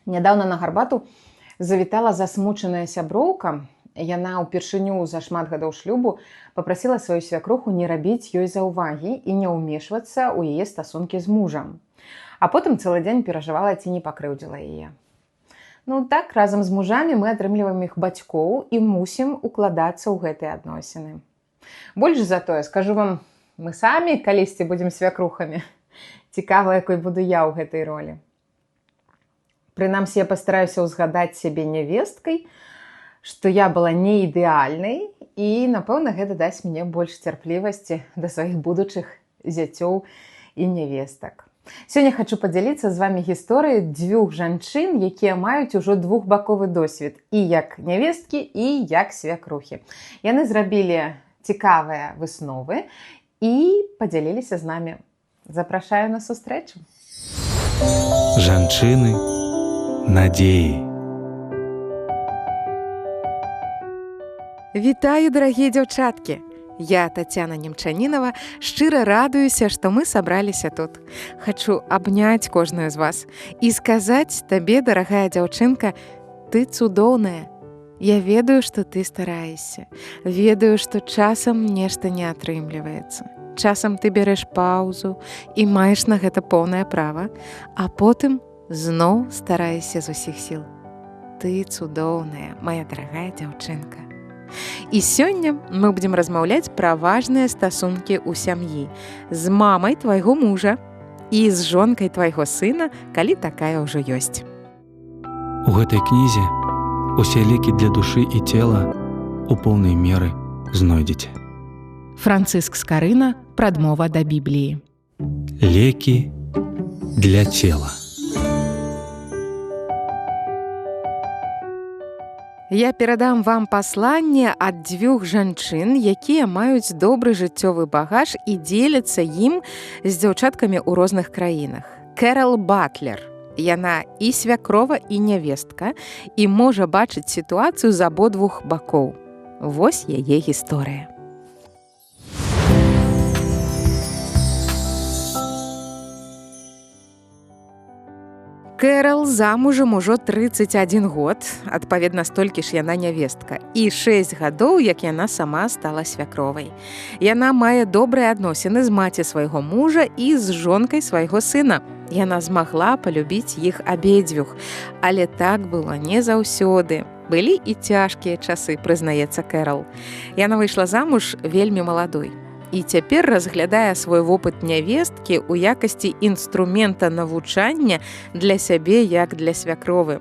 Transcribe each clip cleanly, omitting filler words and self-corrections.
Нядаўна на гарбату завітала засмучаная сяброўка. Яна ўпершыню за шмат гадоў шлюбу папрасіла сваю свякруху не рабіць ёй заўвагі і не ўмешвацца ў яе стасункі з мужам. А потым цэлы дзень перажывала, ці не пакрыўдзіла яе. Так, разам з мужамі мы атрымліваем іх бацькоў і мусім укладацца ў гэтыя адносіны. Больш за тое, скажу вам, мы самі калісьці будзем свякрухамі. Цікава, якой буду я ў гэтай ролі. Прынамсі, я пастараюся ўзгадаць сябе нявесткай, што я была не ідэальнай, і, напэўна, гэта дасць мне больш цярплівасці да сваіх будучых зяцёў і нявестак. Сёння хачу падзяліцца з вамі гісторыяй дзвюх жанчын, якія маюць ужо двухбаковы досвед і як нявесткі, і як свякрухі. Яны зрабілі цікавыя высновы і падзяліліся з намі. Запрашаю на сустрэчу. Жанчыны надзеі. Вітаю, дарагія дзяўчаткі! Я, Тацяна Немчанінава, шчыра радуюся, што мы сабраліся тут. Хачу абняць кожную з вас і сказаць табе, дарагая дзяўчынка, ты цудоўная. Я ведаю, што ты стараешся. Ведаю, што часам нешта не атрымліваецца. Часам ты бярэш паўзу і маеш на гэта поўнае права, а потым зноў стараешся з усіх сіл. Ты цудоўная, моя дарагая дзяўчынка. І сёння мы будзем размаўляць пра важныя стасункі ў сям'і з мамай твайго мужа і з жонкай твайго сына, калі такая ўжо ёсць. У гэтай кнізе усе лекі для душы і цела у поўнай меры знойдзеце. Францыск Скарына, прадмова да Бібліі. Лекі для цела. Я перадам вам пасланне ад дзвюх жанчын, якія маюць добры жыццёвы багаж і дзеляцца ім з дзяўчаткамі ў розных краінах. Кэрал Батлер. Яна і свякрова, і нявестка, і можа бачыць сітуацыю з абодвух бакоў. Вось яе гісторыя. Кэрал замужам ужо 31 год, адпаведна столькі ж яна нявестка, і 6 гадоў, як яна сама стала свякровай. Яна мае добрыя адносіны з маці свайго мужа і з жонкай свайго сына. Яна змагла палюбіць іх абедзвюх, але так было не заўсёды. Былі і цяжкія часы, прызнаецца Кэрал. Яна выйшла замуж вельмі маладой. І цяпер разглядае свой вопыт нявесткі ў якасці інструмента навучання для сябе, як для свякровы.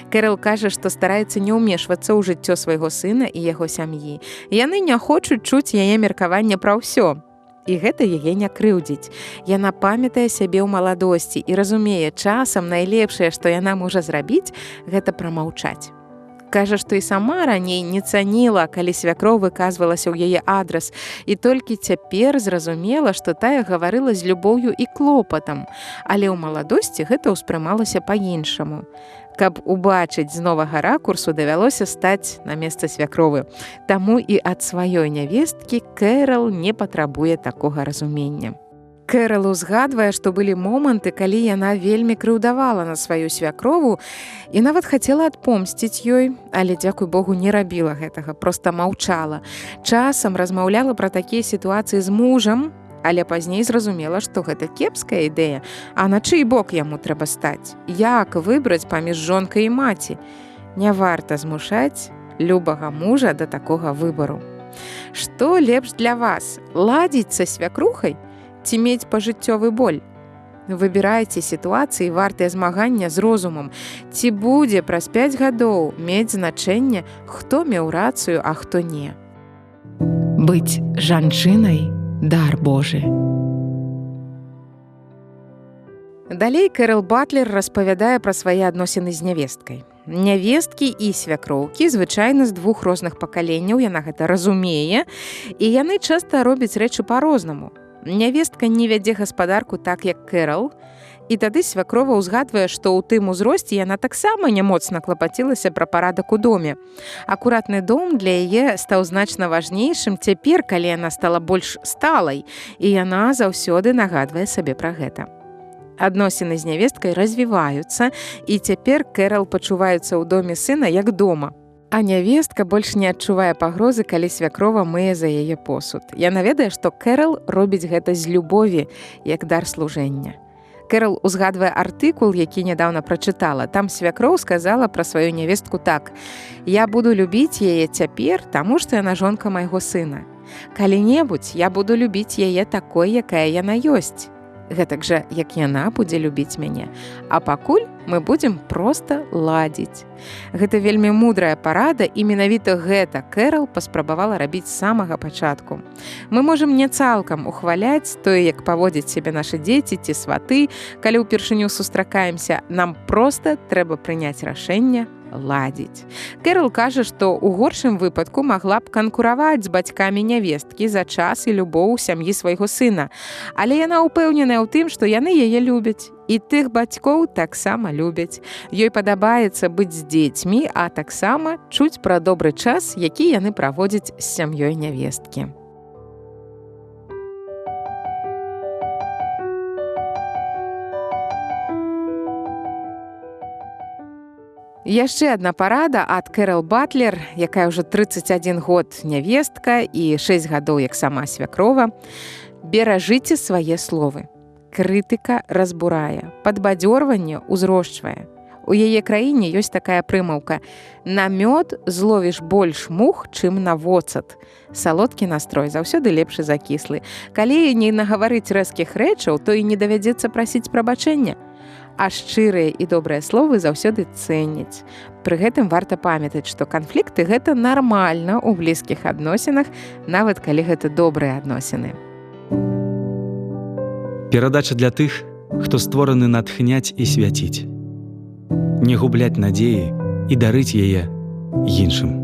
Кэрал кажа, што стараецца не ўмешвацца ў жыццё свайго сына і яго сям'і. Яны не хочуць чуць яе меркаванне пра ўсё. І гэта яе не крыўдзіць. Яна памятае сябе ў маладосці і разумее, часам найлепшае, што яна можа зрабіць, гэта прамаўчаць. Кажа, што і сама раней не цаніла, калі свякроў выказвалася ў яе адрас, і толькі цяпер зразумела, што тая гаварыла з любоўю і клопатам, але ў маладосці гэта ўспрымалася па-іншаму. Каб убачыць з новага ракурсу, давялося стаць на месца свякровы. Таму і ад сваёй нявесткі Кэрал не патрабуе такога разумення. Кэрал узгадвае, што былі моманты, калі яна вельмі крыўдавала на сваю свякрову і нават хацела адпомсціць ёй, але, дзякуй Богу, не рабіла гэтага, проста маўчала. Часам размаўляла пра такія сітуацыі з мужам, але пазней зразумела, што гэта кепская ідэя, а на чый бок яму трэба стаць? Як выбраць паміж жонкай і маці? Не варта змушаць любага мужа да такога выбару. Што лепш для вас? Ладзіць са свякрухай? Ці мець пажыццёвы боль? Выбірайце сітуацыі вартыя змагання з розумам. Ці будзе праз 5 гадоў мець значэнне, хто меў рацыю, а хто не? Быць жанчынай – дар Божы. Далей Кэрал Батлер распавядае пра свае адносіны з нявесткай. Нявесткі і свякроўкі звычайна з двух розных пакаленняў, яна гэта разумее, і яны часта робяць рэчы па-рознаму. Нявестка не вядзе гаспадарку так, як Кэрал, і тады свякрова ўзгадвае, што ў тым узросце яна таксама нямоцна клапацілася пра парадак у доме. Акуратны дом для яе стаў значна важнейшым цяпер, калі яна стала больш сталай, і яна заўсёды нагадвае сабе пра гэта. Адносіны з нявесткай развіваюцца, і цяпер Кэрал пачуваецца ў доме сына як дома. А нявестка больш не адчувае пагрозы, калі свякрова мые за яе посуд. Яна ведае, што Кэрал робіць гэта з любові, як дар служэння. Кэрал узгадвае артыкул, які нядаўна прачытала. Там свякроў сказала пра сваю нявестку так: «Я буду любіць яе цяпер, таму што яна жонка майго сына. Калі-небудзь я буду любіць яе такой, якая яна ёсць. Гэтак жа, як яна будзе любіць мяне. А пакуль мы будзем проста ладзіць». Гэта вельмі мудрая парада, і менавіта гэта Кэрал паспрабавала рабіць з самага пачатку. Мы можам не цалкам ухваляць тое, як паводзяць сябе нашы дзеці ці сваты, калі ўпершыню сустракаемся, нам проста трэба прыняць рашэнне ладзіць. Кэрал кажа, што ў горшым выпадку магла б канкураваць з бацькамі нявесткі за час і любоў сям'і свайго сына. Але яна ўпэўненая ў тым, што яны яе любяць. І тых бацькоў таксама любяць. Ёй падабаецца быць з дзецьмі, а таксама чуць пра добры час, які яны праводзяць з сям'ёй нявесткі. Яшчэ адна парада ад Кэрал Батлер, якая ўжо 31 год нявестка і 6 гадоў як сама свякрова. Беражыце свае словы. Крытыка разбурае, падбадзёрванне ўзрошчвае. У яе краіне ёсць такая прымаўка: «На мёд зловіш больш мух, чым на воцат». Салодкі настрой заўсёды лепшы за кіслы. Калі не нагаварыць рэзкіх рэчаў, то і не давядзецца прасіць прабачэння. А шчырыя і добрыя словы заўсёды цэняць. Пры гэтым варта памятаць, што канфлікты – гэта нармальна ў блізкіх адносінах, нават калі гэта добрыя адносіны. Перадача для тых, хто створаны натхняць і свяціць. Не губляць надзеі і дарыць яе іншым.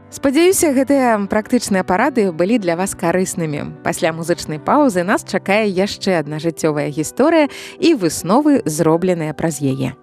Спадзяюся, гэтыя практычныя парады былі для вас карыснымі. Пасля музычнай паўзы нас чакае яшчэ адна жыццёвая гісторыя і высновы, зробленыя праз яе.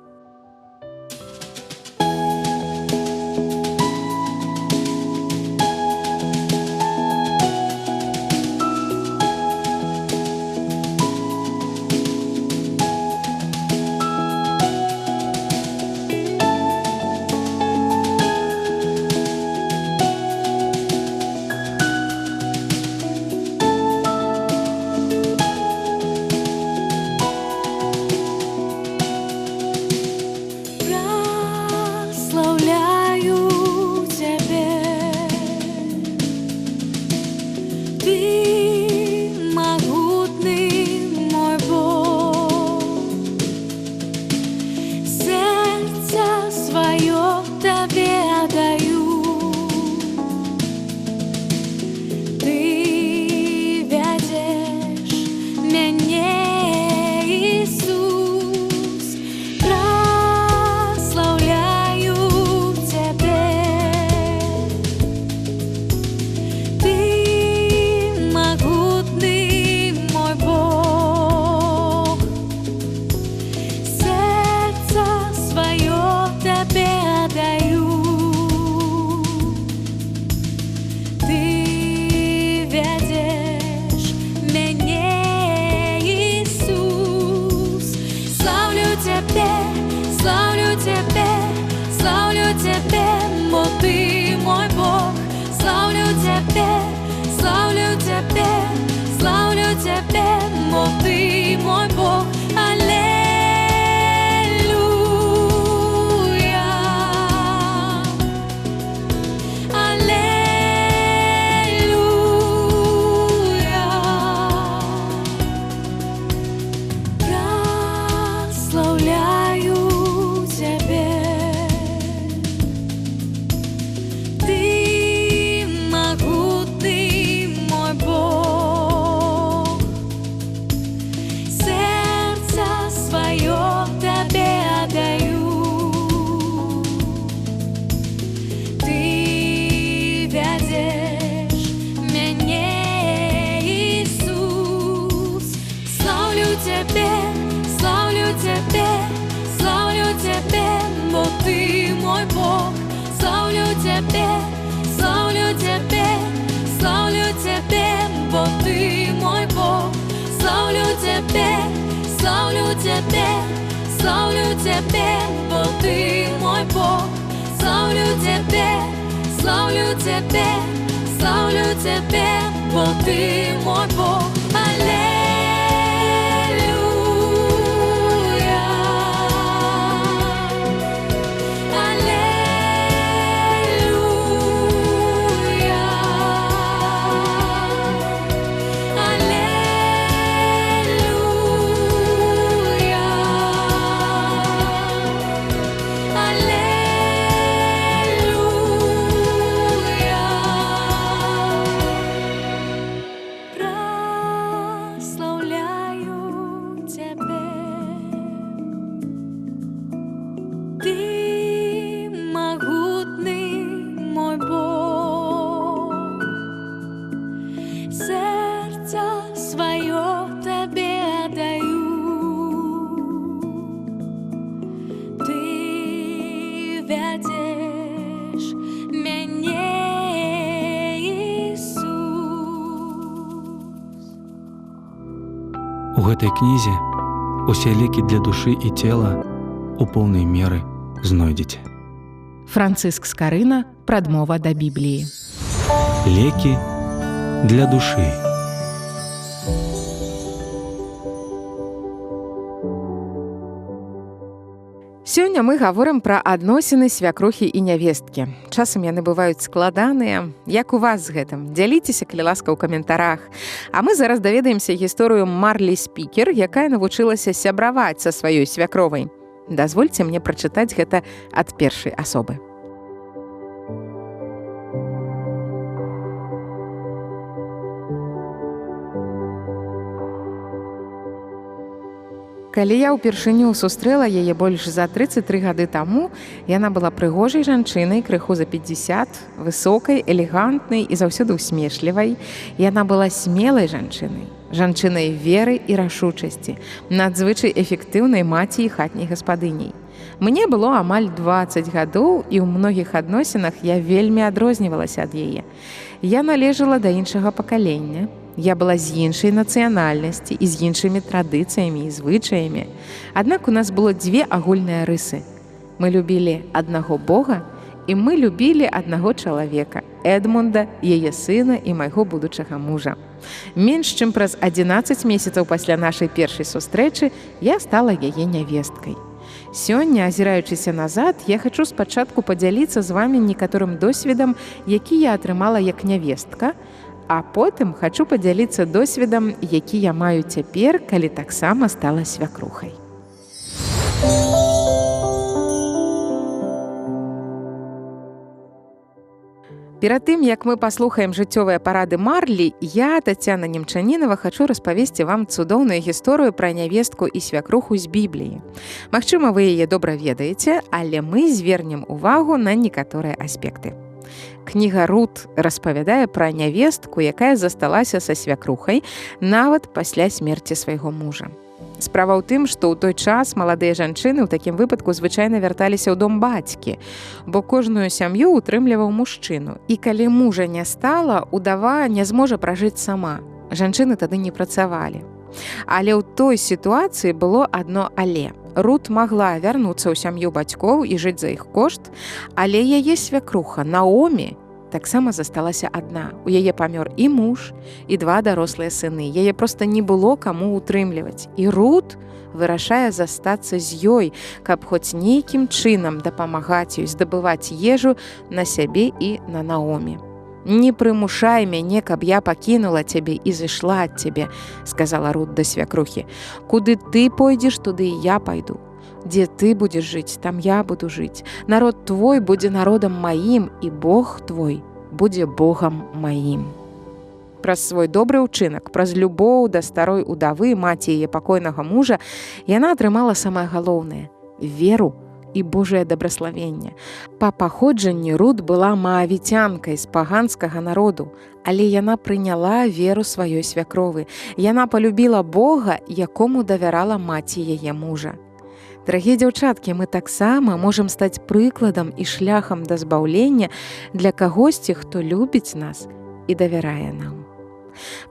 Славлю тебе, бо ти мой Бог, славлю тебе, славлю тебе, славлю тебе, бо ты мой Бог. Славлю тебе, славлю тебе, славлю тебе, бо ты мой Бог. Аллилуйя. У гэтай кнізе усе лекі для душы і цела у поўнай меры знойдзеце. Францыск Скарына, прадмова да Бібліі. Лекі для душы. Сёння мы гаворым пра адносіны свякрухі і нявесткі. Часам яны бываюць складаныя. Як у вас з гэтым? Дзяліцеся, калі ласка, ў каментарах. А мы зараз даведаемся гісторыю Марлі Спікер, якая навучылася сябраваць са сваёй свякровай. Дазвольце мне прачытаць гэта ад першай асобы. Калі я ўпершыню сустрэла яе больш за 33 гады таму, яна была прыгожай жанчынай, крыху за 50, высокай, элегантнай і заўсёды усмешлівай. Яна была смелай жанчынай, жанчынай веры і рашучасці, надзвычай эфектыўнай маці і хатняй гаспадыняй. Мне было амаль 20 гадоў, і ў многіх адносінах я вельмі адрознівалася ад яе. Я належала да іншага пакалення. Я была з іншай нацыянальнасці і з іншымі традыцыямі і звычаямі. Аднак у нас было дзве агульныя рысы. Мы любілі аднаго Бога, і мы любілі аднаго чалавека, Эдмунда, яе сына і майго будучага мужа. Менш чым праз 11 месяцаў пасля нашай першай сустрэчы я стала яе нявесткай. Сёння, азіраючыся назад, я хачу спачатку падзяліцца з вамі некаторым досведам, які я атрымала як нявестка, а потым хачу падзяліцца досведам, які я маю цяпер, калі таксама стала свякрухай. Перад тым, як мы паслухаем жыццёвыя парады Марлі, я, Тацяна Немчанінава, хачу распавесці вам цудоўную гісторыю пра нявестку і свякруху з Бібліі. Магчыма, вы яе добра ведаеце, але мы звернем увагу на некаторыя аспекты. Кніга Рут распавядае пра нявестку, якая засталася са свякрухай нават пасля смерці свайго мужа. Справа ў тым, што ў той час маладыя жанчыны ў такім выпадку звычайна вярталіся ў дом бацькі, бо кожную сям'ю утрымліваў мужчыну. І калі мужа не стала, удава не зможа пражыць сама. Жанчыны тады не працавалі. Але ў той сітуацыі было адно але. Рут магла вярнуцца ў сям'ю бацькоў і жыць за іх кошт, але яе свякруха Наомі таксама засталася адна. У яе памёр і муж, і 2 дарослыя сыны. Яе проста не было каму утрымліваць. І Рут вырашае застацца з ёй, каб хоць нейкім чынам дапамагаць ёй здабываць ежу на сябе і на Наомі. «Не прымушай мяне, каб я пакінула цябе і зышла ад цябе», сказала Рут да свякрухі. «Куды ты пойдзеш, туды і я пайду. Дзе ты будзеш жыць, там я буду жыць. Народ твой будзе народам маім, і Бог твой будзе Богам маім». Праз свой добры ўчынак, праз любоў да старой удавы, маці яе пакойнага мужа, яна атрымала самае галоўнае – веру і Божае дабраславенне. Па паходжанні Рут была маавіцянкай з паганскага народу, але яна прыняла веру сваёй свякровы. Яна палюбіла Бога, якому давярала маці яе мужа. Дарагія дзяўчаткі, мы таксама можам стаць прыкладам і шляхам да збаўлення для кагосьці, хто любіць нас і давярае нам.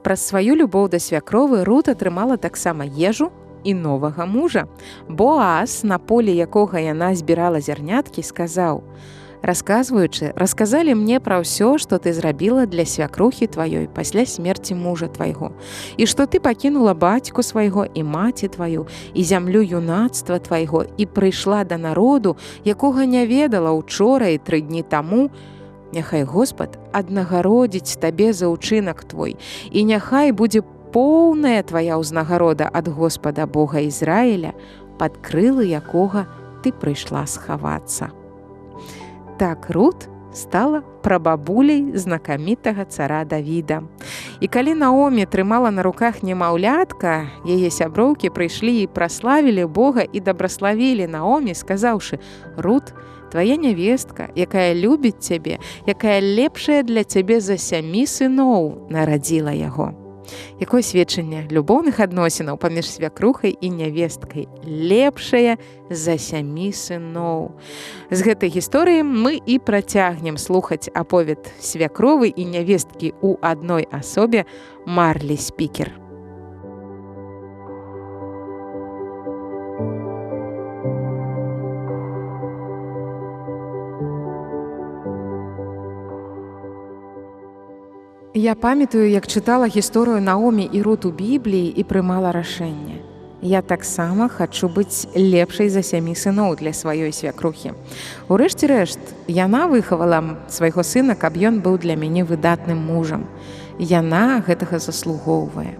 Праз сваю любоў да свякровы Рут атрымала таксама ежу і новага мужа. Боаз, на полі якога яна збірала зярняткі, сказаў: расказалі мне пра ўсё, што ты зрабіла для свякрухі тваёй пасля смерці мужа твайго, і што ты пакінула бацьку свайго і маці тваю, і зямлю юнацтва твайго, і прыйшла да народу, якога не ведала учора і 3 дні таму. Няхай Господ аднагародзіць табе за ўчынак твой, і няхай будзе поўная твая ўзнагарода ад Господа Бога Ізраіля, пад крылы якога ты прыйшла схавацца. Так Рут стала прабабуляй знакамітага цара Давіда. І калі Наомі трымала на руках немаўлятка, яе сяброўкі прыйшлі і праславілі Бога і дабраславілі Наомі, сказаўшы: Рут, твая нявестка, якая любіць цябе, якая лепшая для цябе за 7 сыноў, нарадзіла яго. Якое сведчанне любоўных адносінаў паміж свякрухай і нявесткай, лепшая за 7 сыноў. З гэтай гісторыі мы і працягнем слухаць аповед свякровы і нявесткі ў адной асобе Марлі Спікер. Я памятаю, як чытала гісторыю Наомі і Рут у Бібліі і прымала рашэнне. Я таксама хачу быць лепшай за 7 сыноў для сваёй свякрухі. Урэшце рэшт, яна выхавала свайго сына, каб ён быў для мяне выдатным мужам. Яна гэтага заслугоўвае.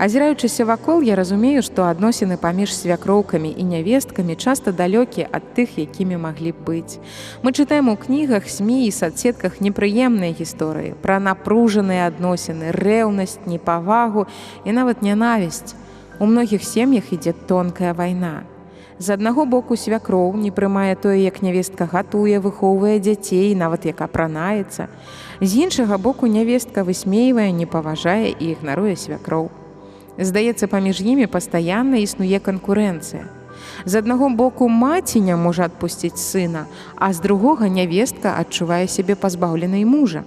Азіраючыся вакол, я разумею, што адносіны паміж свякроўкамі і нявесткамі часта далёкія ад тых, якімі маглі б быць. Мы чытаем у кнігах, СМІ і садсетках непрыемныя гісторыі пра напружаныя адносіны, рэўнасць, непавагу і нават нянавісць. У многіх сем'ях ідзе тонкая вайна. З аднаго боку свякроў не прымае тое, як нявестка гатуе, выхоўвае дзяцей, нават як апранаецца. З іншага боку нявестка высмейвае, не паважае і ігнаруе свякроў. Здаецца, паміж імі пастаянна існуе канкурэнцыя. З аднаго боку маці не можа адпусціць сына, а з другога нявестка адчувае сябе пазбаўленай мужа.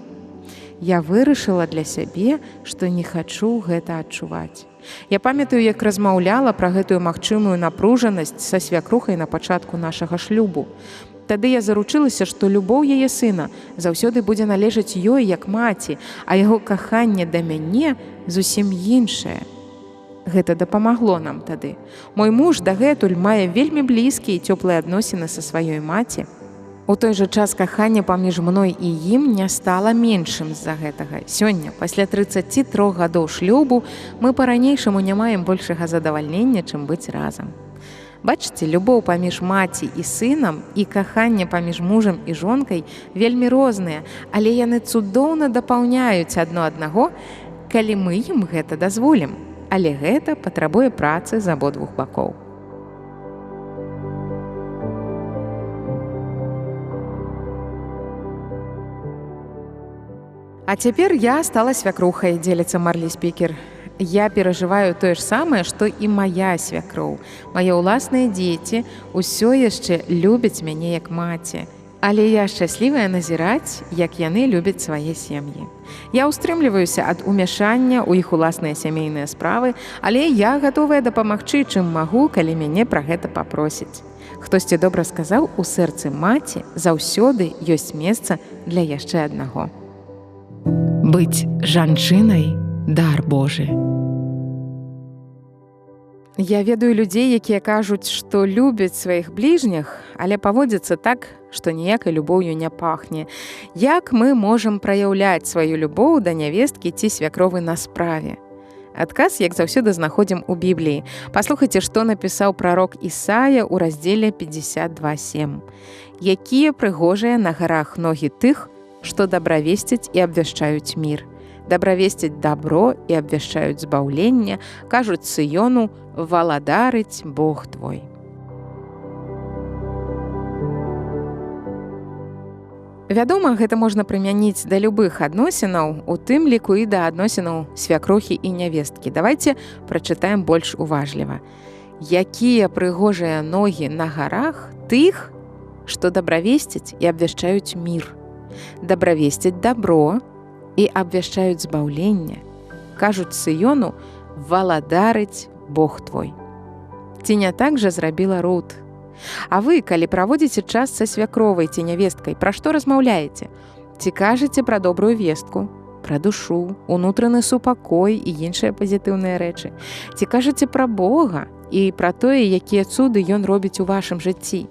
Я вырашыла для сябе, што не хачу гэта адчуваць. Я памятаю, як размаўляла пра гэтую магчымую напружанасць са свякрухай на пачатку нашага шлюбу. Тады я заручылася, што любоў яе сына заўсёды будзе належаць ёй як маці, а яго каханне да мяне зусім іншае. Гэта дапамагло нам тады. Мой муж дагэтуль мае вельмі блізкія і цёплыя адносіны са сваёй маці. У той жа час каханне паміж мной і ім не стала меншым з-за гэтага. Сёння, пасля 33 гадоў шлюбу, мы па-ранейшаму не маем большага задавальнення, чым быць разам. Бачыце, любоў паміж маці і сынам і каханне паміж мужам і жонкай вельмі розныя, але яны цудоўна дапаўняюць адно аднаго, калі мы ім гэта дазволім. Але гэта патрабуе працы з абодвух бакоў. А цяпер я стала свякрухай, дзеліцца Марлі Спікер. Я перажываю тое ж самае, што і мая свякроў. Мае ўласныя дзеці ўсё яшчэ любяць мяне як маці. Але я шчаслівая назіраць, як яны любяць свае сем'і. Я ўстрымліваюся ад умяшання ў іх уласныя сямейныя справы, але я гатовая дапамагчы, чым магу, калі мяне пра гэта папросяць. Хтосьці добра сказаў, у сэрцы маці заўсёды ёсць месца для яшчэ аднаго. Быць жанчынай – дар Божы. Я ведаю людзей, якія кажуць, што любяць сваіх бліжніх, але паводзяцца так, што ніякай любоўю не пахне. Як мы можам праяўляць сваю любоў да нявесткі ці свякровы на справе? Адказ, як заўсёды, знаходзім у Бібліі. Паслухайце, што напісаў прарок Ісая ў раздзеле 52:7. Якія прыгожыя на гарах ногі тых, што дабравесцяць і абвяшчаюць мір. Дабравесцяць дабро і абвяшчаюць збаўленне, кажуць Сыёну, валадарыць Бог твой. Вядома, гэта можна прымяніць да любых адносінаў, у тым ліку і да адносінаў свякрухі і нявесткі. Давайце прачытаем больш уважліва. Якія прыгожыя ногі на гарах тых, што дабравесцяць і абвяшчаюць мір. Дабравесцяць дабро і абвяшчаюць збаўленне. Кажуць Сыёну: «Валадарыць Бог твой». Ці не так жа зрабіла Рут? А вы, калі праводзіце час са свякровай ці нявесткай, пра што размаўляеце? Ці кажаце пра добрую вестку, пра душу, унутраны супакой і іншыя пазітыўныя рэчы? Ці кажаце пра Бога і пра тое, якія цуды Ён робіць у вашым жыцці?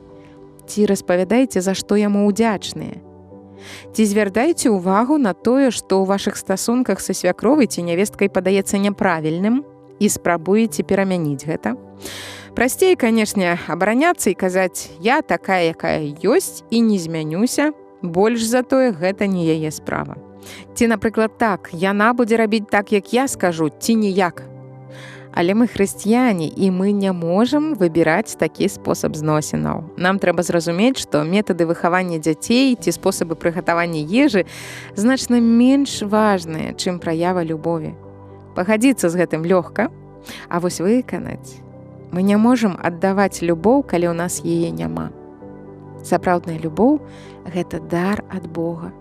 Ці распавядаеце, за што яму ўдзячныя? Ці звяртаеце ўвагу на тое, што ў вашых стасунках са свякровай ці нявесткай падаецца няправільным і спрабуеце перамяніць гэта? Прасцей, канешне, абараняцца і казаць: «Я такая, якая ёсць, і не змянюся, больш за тое, гэта не яе справа». Ці, напрыклад, так: «Яна будзе рабіць так, як я скажу, ці ніяк». Але мы хрысціяне, і мы не можам выбіраць такі спосаб зносінаў. Нам трэба зразумець, што метады выхавання дзяцей ці спосабы прыгатавання ежы значна менш важныя, чым праява любові. Пагадзіцца з гэтым лёгка, а вось выканаць. Мы не можам аддаваць любоў, калі ў нас яе няма. Сапраўдная любоў – гэта дар ад Бога.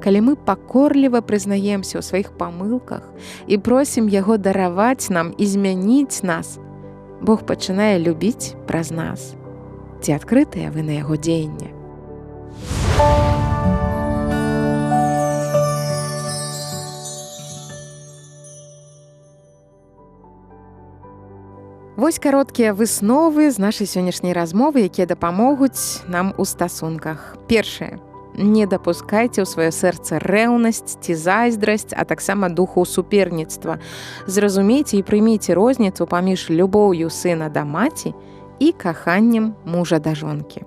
Калі мы пакорліва прызнаемся ў сваіх памылках і просім Яго дараваць нам і змяніць нас, Бог пачынае любіць праз нас. Ці адкрытыя вы на Яго дзеянне? Вось кароткія высновы з нашай сённяшняй размовы, якія дапамогуць нам у стасунках. Першае. Не дапускайце ў сваё сэрца рэўнасць ці зайздрасць, а таксама духу суперніцтва. Зразумейце і прыміце розніцу паміж любоўю сына да маці і каханнем мужа да жонкі.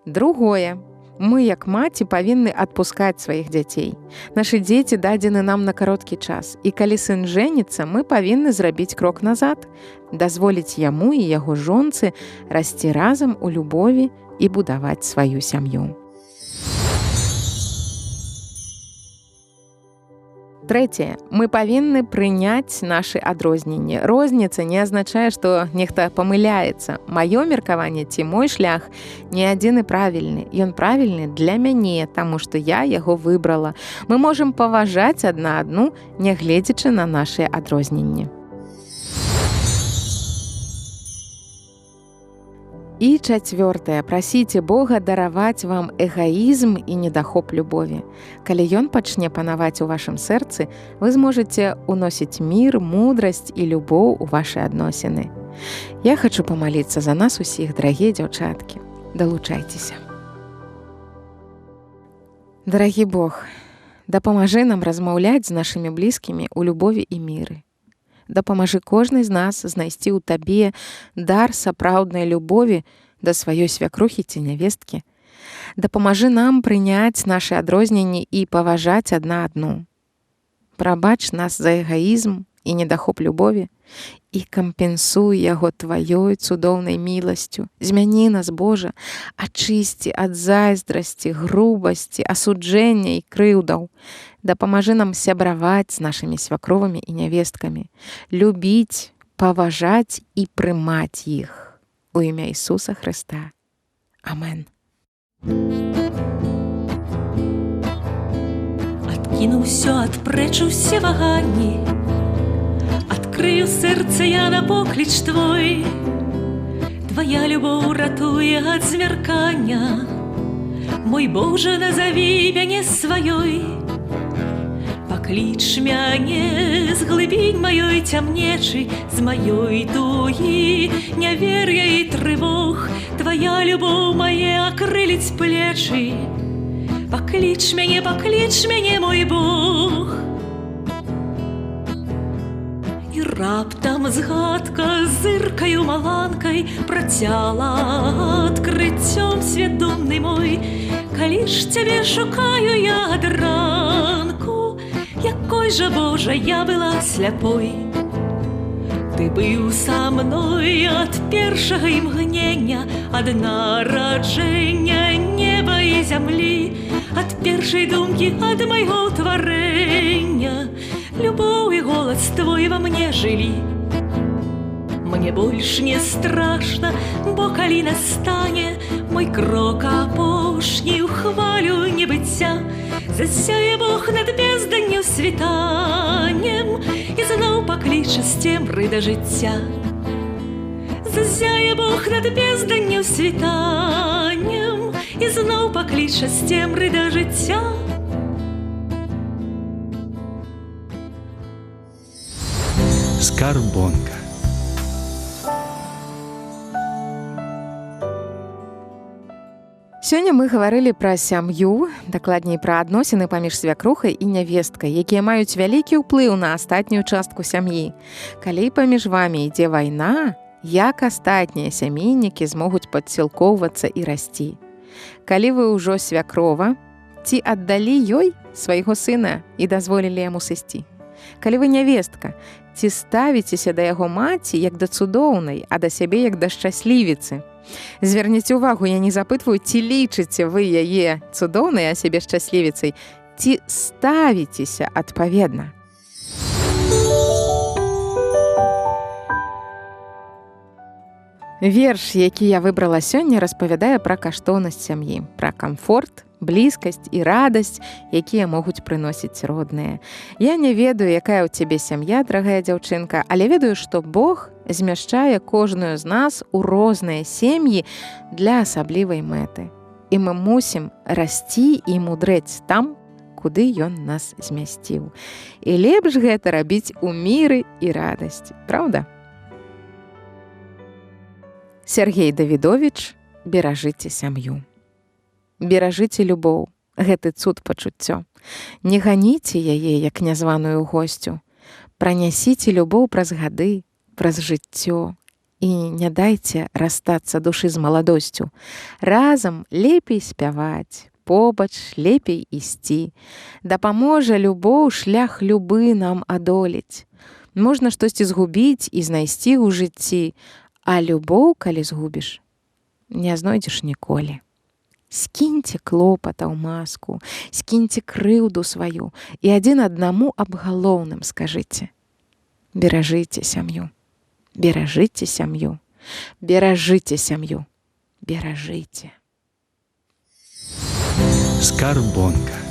Другое. Мы, як маці, павінны адпускаць сваіх дзяцей. Нашы дзеці дадзены нам на кароткі час. І калі сын жэніцца, мы павінны зрабіць крок назад, дазволіць яму і яго жонцы расці разам у любові і будаваць сваю сям'ю. Трэцяе. Мы павінны прыняць нашы адрозненні. Розніца не азначае, што нехта памыляецца. Маё меркаванне ці мой шлях не адзін і правільны. Ён правільны для мяне, таму што я яго выбрала. Мы можам паважаць адна адну, нягледзячы на нашыя адрозненні. І чацвёртае. Прасіце Бога дараваць вам эгаізм і недахоп любові. Калі ён пачне панаваць у вашым сэрцы, вы зможаце ўносіць мір, мудрасць і любоў у вашы адносіны. Я хачу памаліцца за нас усіх, дарагія дзяўчаткі. Далучайцеся. Дарагі Бог, дапамажы нам размаўляць з нашымі блізкімі ў любові і міры. Дапамажы кожнай з нас знайсці ў табе дар сапраўднай любові да сваёй свякрухі ці нявесткі. Дапамажы нам прыняць нашы адрозненні і паважаць адна адну. Прабач нас за эгаізм і недахоп любові і кампенсуй яго тваёй цудоўнай міласцю. Змяні нас, Божа, ачысці ад зайздрасці, грубасці, асуджэння і крыўдаў. Дапамажы нам сябраваць з нашымі свякровамі і нявесткамі, любіць, паважаць і прымаць іх. У імя Ісуса Хрыста. Амен. Адкінуў усё, адпрэчу ўсе ваганні, адкрыю сэрца я на покліч твой. Твая любоў ратуе ад змяркання, мой Божа, назаві мяне сваёй. Пакліч мяне з глыбінь маёй цямнечы, з маёй тугі, нявер'я і трывог. Твая любоў мае акрыліць плечы. Пакліч мяне, мой Бог. І раптам згадка зыркаю маланкай працяла адкрыццём свядомны мой. Калі ж цябе шукаю я ад ранку, якой жа, Божа, я была сляпой. Ты быў са мной ад першага імгнення, ад нараджэння неба і зямлі, ад першай думкі, ад майго тварэння. Любоў і голас твой во мне жылі. Мы мне больш не страшна, бо калі настане мой крок апошні ў хвалю небыцця, засяе Бог над безданню світаннем і зноў пакліча з цемры да жыцця. Засяе Бог над безданню світаннем і зноў пакліча з цемры да жыцця. Скарбонка. Сёння мы гаварылі пра сям'ю, дакладней пра адносіны паміж свякрухай і нявесткай, якія маюць вялікі ўплыў на астатнюю частку сям'і. Калі паміж вамі ідзе вайна, як астатнія сямейнікі змогуць падсілкоўвацца і расці? Калі вы ўжо свякрова, ці аддалі ёй свайго сына і дазволілі яму сысці? Калі вы нявестка, ці ставіцеся да яго маці як да цудоўнай, а да сябе як да шчаслівіцы? Зверніце ўвагу, я не запытваю, ці лічыце вы яе цудоўнай, а сябе шчаслівіцай, ці ставіцеся адпаведна. Верш, які я выбрала сёння, распавядае пра каштоўнасць сям'і, пра камфорт, блізкасць і радасць, якія могуць прыносіць родныя. Я не ведаю, якая ў цябе сям'я, дарагая дзяўчынка, але ведаю, што Бог змяшчае кожную з нас у розныя сем'і для асаблівай мэты. І мы мусім расці і мудрэць там, куды ён нас змясціў. І лепш гэта рабіць у міры і радасці, праўда? Сергей Давідовіч, беражыце сям'ю. Беражыце любоў, гэты цуд пачуццё. Не ганіце яе, як нязваную госцю. Пранясіце любоў праз гады, праз жыццё і не дайце расстацца душы з маладосцю. Разам лепей спяваць, побач лепей ісці. Дапаможа любоў шлях любы нам адолець. Можна штосьці згубіць і знайсці ў жыцці, а любоў, калі згубіш, не знойдзеш ніколі. Скіньце клопата ў маску, скіньце крыўду сваю і адзін аднаму аб галоўным скажыце. Беражыце сям'ю, беражыце сям'ю, беражыце сям'ю, беражыце. Скарбонка.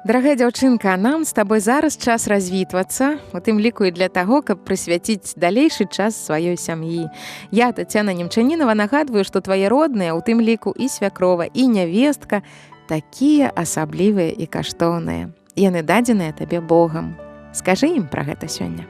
Дарагая дзяўчынка, нам з табой зараз час развітвацца, у тым ліку і для таго, каб прысвяціць далейшы час сваёй сям'і. Я, Тацяна Немчанінава, нагадваю, што твае родныя, у тым ліку і свякрова, і нявестка, такія асаблівыя і каштоўныя. Яны дадзеныя табе Богам. Скажы ім пра гэта сёння.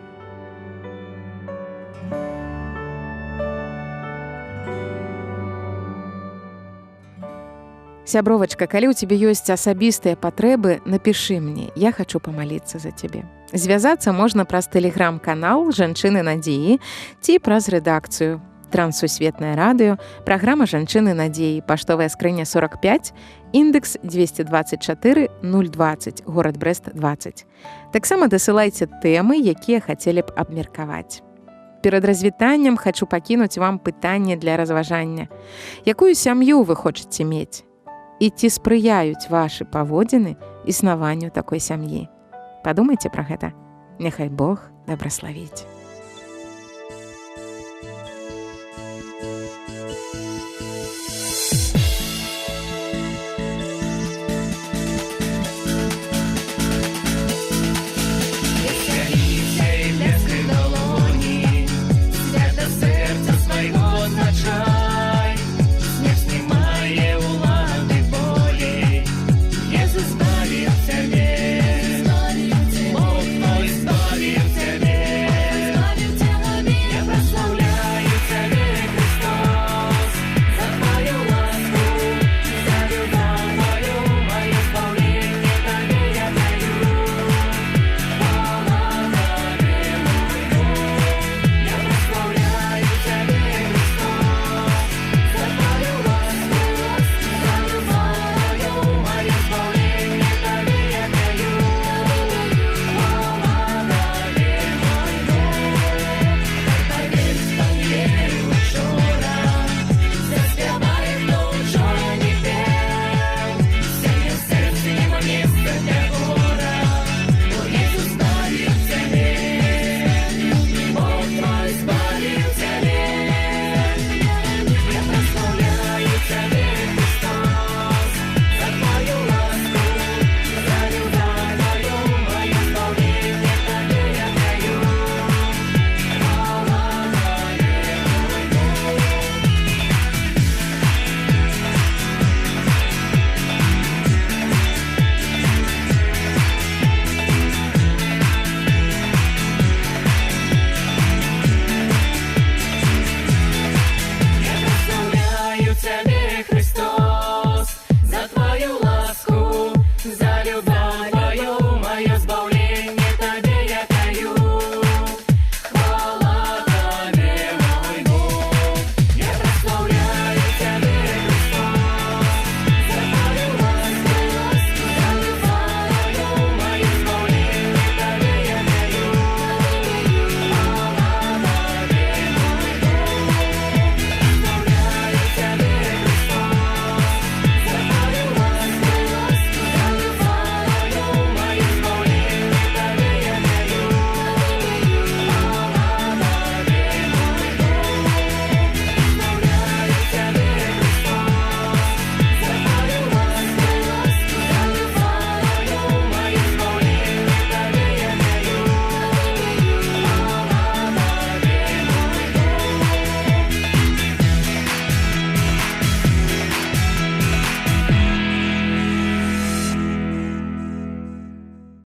Сябровачка, калі ў цябе ёсць асабістыя патрэбы, напішы мне, я хачу памаліцца за цябе. Звязацца можна праз тэлеграм-канал «Жанчыны надзеі» ці праз рэдакцыю «Транссусветнае радыё», праграма «Жанчыны надзеі», паштовая скрыня 45, індекс 224 020, горад Брэст 20. Таксама дасылайце тэмы, якія хацелі б абмеркаваць. Перад развітаннем хачу пакінуць вам пытанне для разважання. Якую сям'ю вы хочаце мець? І ці спрыяюць вашы паводзіны існаванню такой сям'і? Падумайце пра гэта. Няхай Бог дабраславіць.